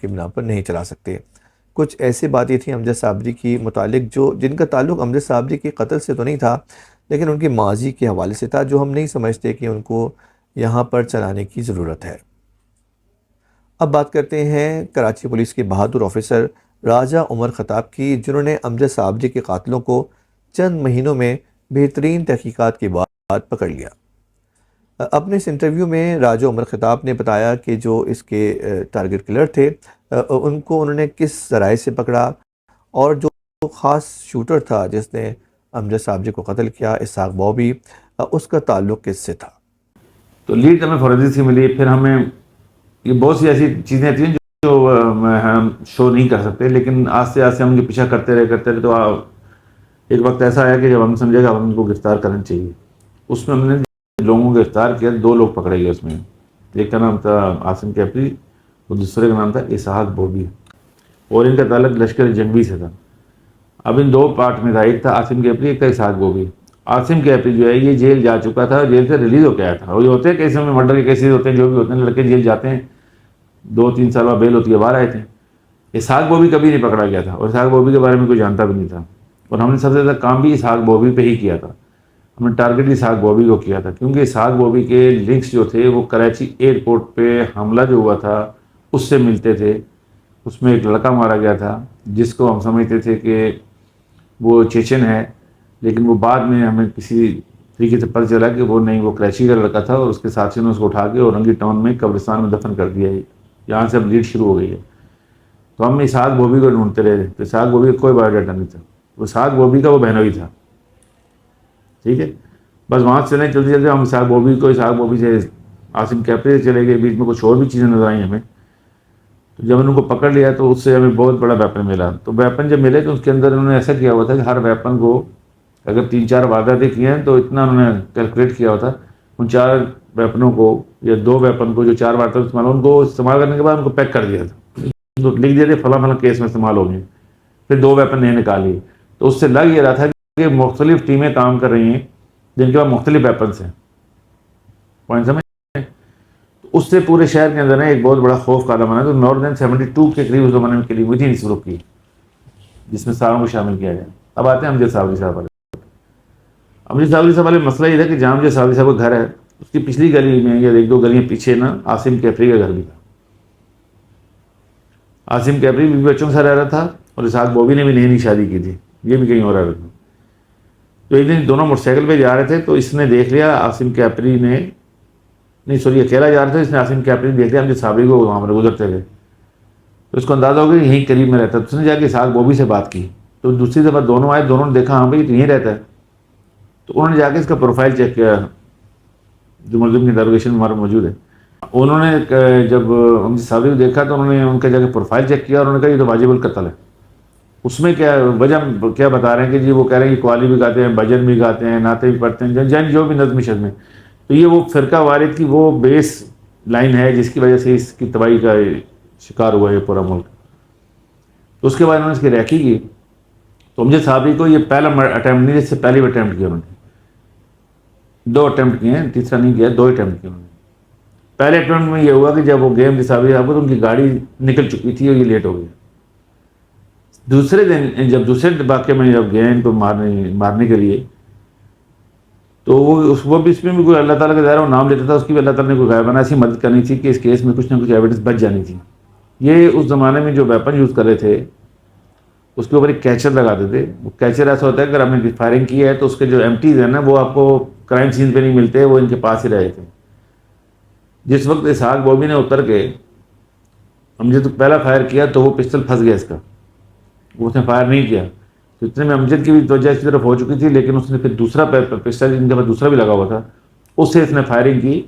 کی بنا پر نہیں چلا سکتے۔ کچھ ایسی باتیں تھیں امجد صابری کی متعلق جن کا تعلق امجد صابری کے قتل سے تو نہیں تھا، لیکن ان کی ماضی کے حوالے سے تھا، جو ہم نہیں سمجھتے کہ ان کو یہاں پر چلانے کی ضرورت ہے۔ اب بات کرتے ہیں کراچی پولیس کے بہادر آفیسر راجہ عمر خطاب کی، جنہوں نے امجد صابری کے قاتلوں کو چند مہینوں میں بہترین تحقیقات کے بعد پکڑ لیا۔ اپنے اس انٹرویو میں راجہ عمر خطاب نے بتایا کہ جو اس کے ٹارگٹ کلر تھے ان کو انہوں نے کس ذرائع سے پکڑا، اور جو خاص شوٹر تھا جس نے امجد صابری کو قتل کیا، اسحاق بابی، اس کا تعلق کس سے تھا۔ تو لیڈ ہمیں فورینسک سے ملی، پھر ہمیں یہ بہت سی ایسی چیزیں تھیں جو ہم شو نہیں کر سکتے، لیکن آہستہ آہستہ ہم ان کے پیچھا کرتے رہے تو ایک وقت ایسا آیا کہ جب ہم سمجھے گا ہم ان کو گرفتار کرنا چاہیے۔ اس میں ہم نے لوگوں کو گرفتار کیا، 2 لوگ پکڑے گئے اس میں، ایک کا نام تھا عاصم کیپری اور دوسرے کا نام تھا اسحاق بابی، اور ان کا تعلق لشکر جنگی سے تھا۔ اب ان 2 پارٹ میں تھا، ایک تھا عاصم کیپری، ایک تھا اسحاق بابی۔ عاصم کیپری جو ہے یہ جیل جا چکا تھا، جیل سے ریلیز ہو کے آیا تھا، اور یہ ہوتے ہیں کیسے میں مرڈر کے کیسز ہوتے ہیں، جو بھی ہوتے ہیں، لڑکے جیل جاتے ہیں 2-3 سال بعد بیل ہوتی ہے، باہر آئے تھے۔ اسحاق بابی کبھی نہیں پکڑا گیا تھا، اور اسحاق بابی کے بارے میں کوئی جانتا بھی نہیں تھا، اور ہم نے سب سے زیادہ کام بھی اسحاق بابی پہ ہی کیا تھا۔ ہم نے ٹارگٹ اسحاق بابی کو کیا تھا، کیونکہ اسحاق بابی کے لنکس جو تھے وہ کراچی ایئرپورٹ پہ حملہ جو ہوا تھا اس سے ملتے تھے۔ اس میں ایک لڑکا مارا گیا تھا جس کو ہم سمجھتے تھے کہ وہ چیچن ہے، لیکن وہ بعد میں ہمیں کسی طریقے سے پتہ چلا کہ وہ نہیں، وہ کراچی کا لڑکا تھا، اور اس کے ساتھیوں نے اس کو اٹھا کے اورنگی ٹاؤن میں قبرستان میں دفن کر دیا ہے۔ یہاں سے اب لیڈ شروع ہو گئی ہے۔ تو ہم اسحاق بابی کو ڈھونڈتے رہے، تو اسحاق بابی کا کوئی بایو ڈاٹا نہیں تھا، وہ اسحاق بابی کا وہ بہنوئی تھا، ٹھیک ہے۔ بس وہاں سے چلنے چلتے چلتے ہم اسحاق بابی سے عاصم کیپری سے چلے گئے، بیچ میں کچھ اور بھی چیزیں نظر آئیں ہمیں۔ تو جب ان کو پکڑ لیا تو اس سے ہمیں بہت بڑا ویپن ملا۔ تو ویپن جب ملے تو اس کے اندر انہوں نے ایسا کیا ہوا تھا کہ ہر ویپن کو اگر 3-4 وارداتیں کی ہیں تو اتنا انہوں نے کیلکولیٹ کیا ہوا تھا، ان 4 ویپنوں کو یا 2 ویپن کو جو 4 واردات استعمال، ان کو استعمال کرنے کے بعد ان کو پیک کر دیا تھا، لکھ دیا تھا فلاں فلاں کیس میں استعمال ہو گئے، پھر 2 ویپن نہیں نکالی۔ تو اس سے لگ یہ رہا تھا کہ مختلف ٹیمیں کام کر رہی ہیں جن کے پاس مختلف ویپنس ہیں، پوائنٹ سمجھ۔ اس سے پورے شہر کے اندر ایک بہت بڑا خوف کا عالم بنا۔ تو مور دین 72 کے قریب اس زمانے میں کلی ہوئی تھی اس گروپ کی، جس میں ساروں کو شامل کیا گیا۔ اب آتے ہیں امجد صابری صاحب والے۔ امجد صابری صاحب والے مسئلہ یہ تھا کہ جہاں امجد صابری صاحب کا گھر ہے اس کی پچھلی گلی میں یا 1-2 گلیاں پیچھے نا عاصم کیپری کا گھر بھی تھا۔ عاصم کیپری بھی بچوں کے ساتھ رہ رہا تھا، اور اسحاق بابی نے بھی نئی شادی کی تھی، یہ بھی کہیں اور رہ رہا تھا۔ تو ایک دن دونوں موٹر سائیکل پہ جا رہے تھے، تو اس نے دیکھ لیا عاصم کیپری نے، نہیں سوری اکیلا جا رہا تھا، اس نے عاصم کیپری نے دیکھ لیا امجد صابری کو وہاں پر گزرتے ہوئے، تو اس کو اندازہ ہو گیا کہ یہیں قریب میں رہتا ہے۔ تو اس نے جا کے اسحاق بابی سے بات کی، تو دوسری دفعہ دونوں آئے، دونوں نے دیکھا ہاں بھائی یہیں رہتا ہے، تو انہوں نے جا کے اس کا پروفائل چیک کیا جو ملزم کی انٹروگیشن میں ہمارا موجود ہے۔ انہوں نے جب امجد صابری کو دیکھا تو انہوں نے ان کا جا کے پروفائل چیک کیا، اور انہوں نے کہا یہ تو واجب القتل ہے۔ اس میں کیا وجہ کیا بتا رہے ہیں کہ جی وہ کہہ رہے ہیں کہ قوالی بھی گاتے ہیں، بھجن بھی گاتے ہیں، نعتیں بھی پڑھتے ہیں، جن جو بھی نظم شزمیں، تو یہ وہ فرقہ وارث کی وہ بیس لائن ہے جس کی وجہ سے اس کی تباہی کا شکار ہوا ہے پورا ملک۔ تو اس کے بعد انہوں نے اس کی ریکی کی، تو امجد صابری کو یہ پہلا اٹیمپٹ نہیں، اس سے پہلی اٹیمپٹ کیا انہوں نے، 2 اٹیمپٹ کیے ہیں، تیسرا نہیں کیا، 2 اٹیمپٹ کیے انہوں نے۔ پہلے اٹیمپٹ میں یہ ہوا کہ جب وہ گئے امجد صابری صاحب کو تو ان کی گاڑی نکل چکی تھی اور یہ لیٹ ہو گئی۔ دوسرے دن جب دوسرے واقعے میں جب گئے ان کو مارنے کے لیے، تو وہ بھی اس میں بھی کوئی اللہ تعالیٰ کا ظاہر وہ نام لیتا تھا، اس کی بھی اللہ تعالیٰ نے کوئی غائبانہ ایسی مدد کرنی تھی کہ اس کیس میں کچھ نہ کچھ ایویڈنس بچ جانی تھی۔ یہ اس زمانے میں جو ویپن یوز کر رہے تھے اس کے اوپر ایک کیچر لگاتے تھے۔ وہ کیچر ایسا ہوتا ہے کہ اگر آپ نے فائرنگ کی ہے تو اس کے جو ایمٹیز ہیں نا وہ آپ کو کرائم سین پہ نہیں ملتے، وہ ان کے پاس ہی رہے تھے۔ جس وقت اسحاق بابی نے اتر کے امجد پہلا فائر کیا تو وہ پسٹل پھنس گیا اس کا، وہ اس نے فائر نہیں کیا، تو اتنے میں امجد کی بھی توجہ اس کی طرف ہو چکی تھی، لیکن اس نے پھر دوسرا پسٹل ان کے پاس دوسرا بھی لگا ہوا تھا، اس سے اس نے فائرنگ کی،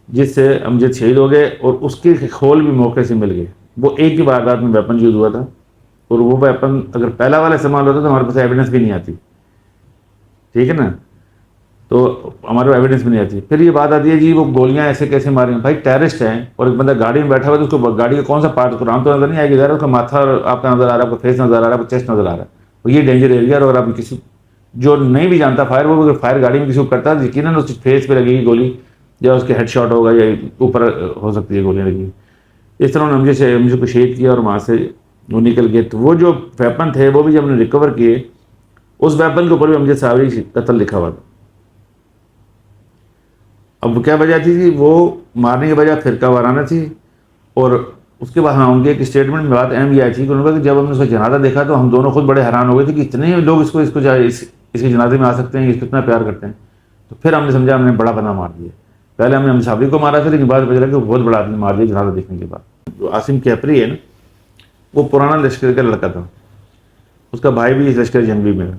جس سے امجد شہید ہو گئے، اور اس کے کھول بھی موقع سے مل گئے۔ وہ ایک ہی واردات میں ویپن یوز ہوا تھا، اور وہ ویپن اگر پہلا والا استعمال ہوتا تو ہمارے پاس ایویڈنس بھی نہیں آتی، ٹھیک ہے نا، تو ہمارے پاس ایویڈنس بھی نہیں آتی۔ پھر یہ بات آتی ہے جی وہ گولیاں ایسے کیسے ماریں، بھائی ٹیررسٹ ہیں، اور ایک بندہ گاڑی میں بیٹھا ہوا ہے تو اس کو گاڑی کا کون سا پارٹ قرآن تو نظر نہیں آئے گی، ظاہر ہے اس کا ماتھا آپ کا نظر آ رہا ہے، آپ کا فیس نظر آ رہا ہے، آپ کا چیسٹ نظر آ رہا ہے، اور یہ ڈینجر ایریا ہے، اور اگر آپ کسی جو نہیں بھی جانتا فائر، وہ اگر فائر گاڑی میں کسی کو کرتا ہے یقیناً اس کے فیس پہ لگے گی گولی، یا اس کے ہیڈ شاٹ ہوگا، یا اوپر ہو سکتی ہے گولیاں لگی۔ اس طرح انہوں نے ہم کو شہید کیا اور وہاں سے وہ نکل گئے. تو وہ جو ویپن تھے وہ بھی جب ہم نے ریکور کیے, اس ویپن کے اوپر بھی امجد صابری قتل لکھا ہوا تھا. اب کیا وجہ تھی کہ وہ مارنے کی وجہ فرقہ وارانہ تھی. اور اس کے بعد ہاں ان کے ایک اسٹیٹمنٹ میں بات اہم یہ آئی تھی کہ انہوں نے کہا کہ جب ہم نے اس کا جنازہ دیکھا تو ہم دونوں خود بڑے حیران ہو گئے تھے کہ اتنے لوگ اس کے جنازے میں آ سکتے ہیں, اس کو اتنا پیار کرتے ہیں. تو پھر ہم نے سمجھا ہم نے بڑا بنا مار دیا. پہلے ہم نے امجد صابری کو مارا تھا, لیکن بعد پتہ چلا کہ وہ بہت بڑا آدمی مار دیا جنازہ دیکھنے کے بعد. جو عاصم کیپری ہے نا, وہ پرانا لشکر کا لڑکا تھا, اس کا بھائی بھی اس لشکر جنگی میں.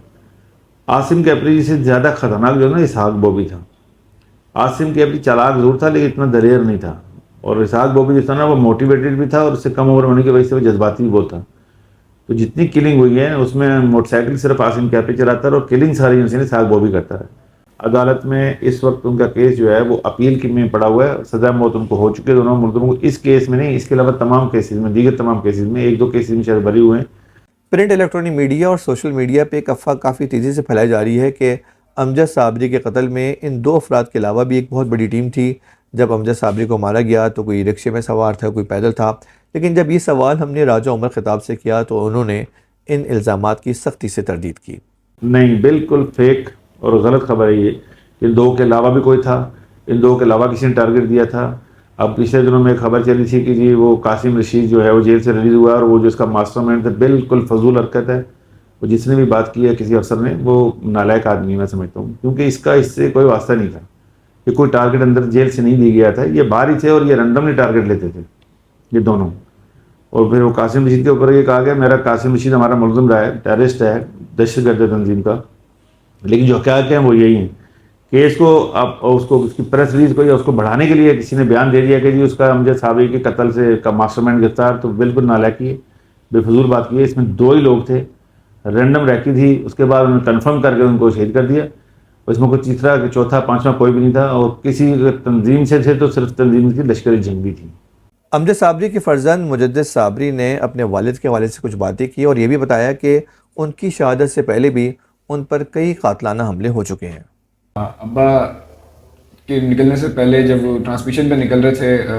عاصم کیپری سے زیادہ خطرناک جو ہے نا اسحاق بوبی تھا. عاصم کیپری چالاک ضرور تھا لیکن اتنا دلیر نہیں تھا. اور اسحاق بوبی جو تھا نا وہ موٹیویٹڈ بھی تھا, اور اس سے کم عمر ہونے کی وجہ سے وہ جذباتی بھی بہت تھا. تو جتنی کلنگ ہوئی ہے اس میں موٹر سائیکل صرف عاصم کیپری چلاتا ہے, اور کلنگ ساری اسحاق بوبی کرتا ہے. عدالت میں اس وقت ان کا کیس جو ہے وہ اپیل کی میں پڑا ہوا ہے, سزا موت ان کو ہو چکے دونوں ملزموں کو. اس کیس میں نہیں, اس کے علاوہ تمام کیسز میں, دیگر تمام کیسز میں, ایک دو کیسز میں شاید بری ہوئے ہیں. پرنٹ الیکٹرانک میڈیا اور سوشل میڈیا پہ ایک افواہ کافی تیزی سے پھیلائی جا رہی ہے کہ امجد صابری کے قتل میں ان دو افراد کے علاوہ بھی ایک بہت بڑی ٹیم تھی. جب امجد صابری کو مارا گیا تو کوئی رکشے میں سوار تھا, کوئی پیدل تھا. لیکن جب یہ سوال ہم نے راجہ عمر خطاب سے کیا تو انہوں نے ان الزامات کی سختی سے تردید کی. نہیں, بالکل فیک اور غلط خبر ہے یہ. ان دو کے علاوہ بھی کوئی تھا, ان دو کے علاوہ کسی نے ٹارگٹ دیا تھا. اب پچھلے دنوں میں ایک خبر چلی تھی کہ جی وہ قاسم رشید جو ہے وہ جیل سے ریلیز ہوا, اور وہ جو اس کا ماسٹر مائنڈ تھا, بالکل فضول حرکت ہے. وہ جس نے بھی بات کی ہے کسی افسر نے, وہ نالائق آدمی میں سمجھتا ہوں, کیونکہ اس سے کوئی واسطہ نہیں تھا. یہ کوئی ٹارگٹ اندر جیل سے نہیں دی گیا تھا, یہ باہر ہی تھے اور یہ رینڈملی ٹارگٹ لیتے تھے یہ دونوں. اور پھر وہ قاسم رشید کے اوپر یہ کہا گیا میرا قاسم رشید ہمارا ملزم رہا ہے, ٹیررسٹ ہے, دہشت گرد تنظیم کا. لیکن جو حقائق ہیں وہ یہی ہیں. کیس کو اب اس کی پریس ریلیز کو یا اس کو بڑھانے کے لیے کسی نے بیان دے دیا کہ جی اس کا امجد صابری کے قتل سے کا ماسٹر مائنڈ گرفتار, تو بالکل نالائقی ہے, بے فضول بات کی ہے. اس میں دو ہی لوگ تھے, رینڈم ریکی تھی, اس کے بعد انہوں نے کنفرم کر کے ان کو شہید کر دیا. اس میں کوئی تیسرا چوتھا پانچواں کوئی بھی نہیں تھا, اور کسی تنظیم سے تھے تو صرف تنظیم کی لشکر جنگی تھی. امجد صابری کے فرزند مجدد صابری نے اپنے والد کے حوالے سے کچھ باتیں کی اور یہ بھی بتایا کہ ان کی شہادت سے پہلے بھی ان پر کئی قاتلانہ حملے ہو چکے ہیں. ابا کے نکلنے سے پہلے جب وہ ٹرانسمیشن پہ نکل رہے تھے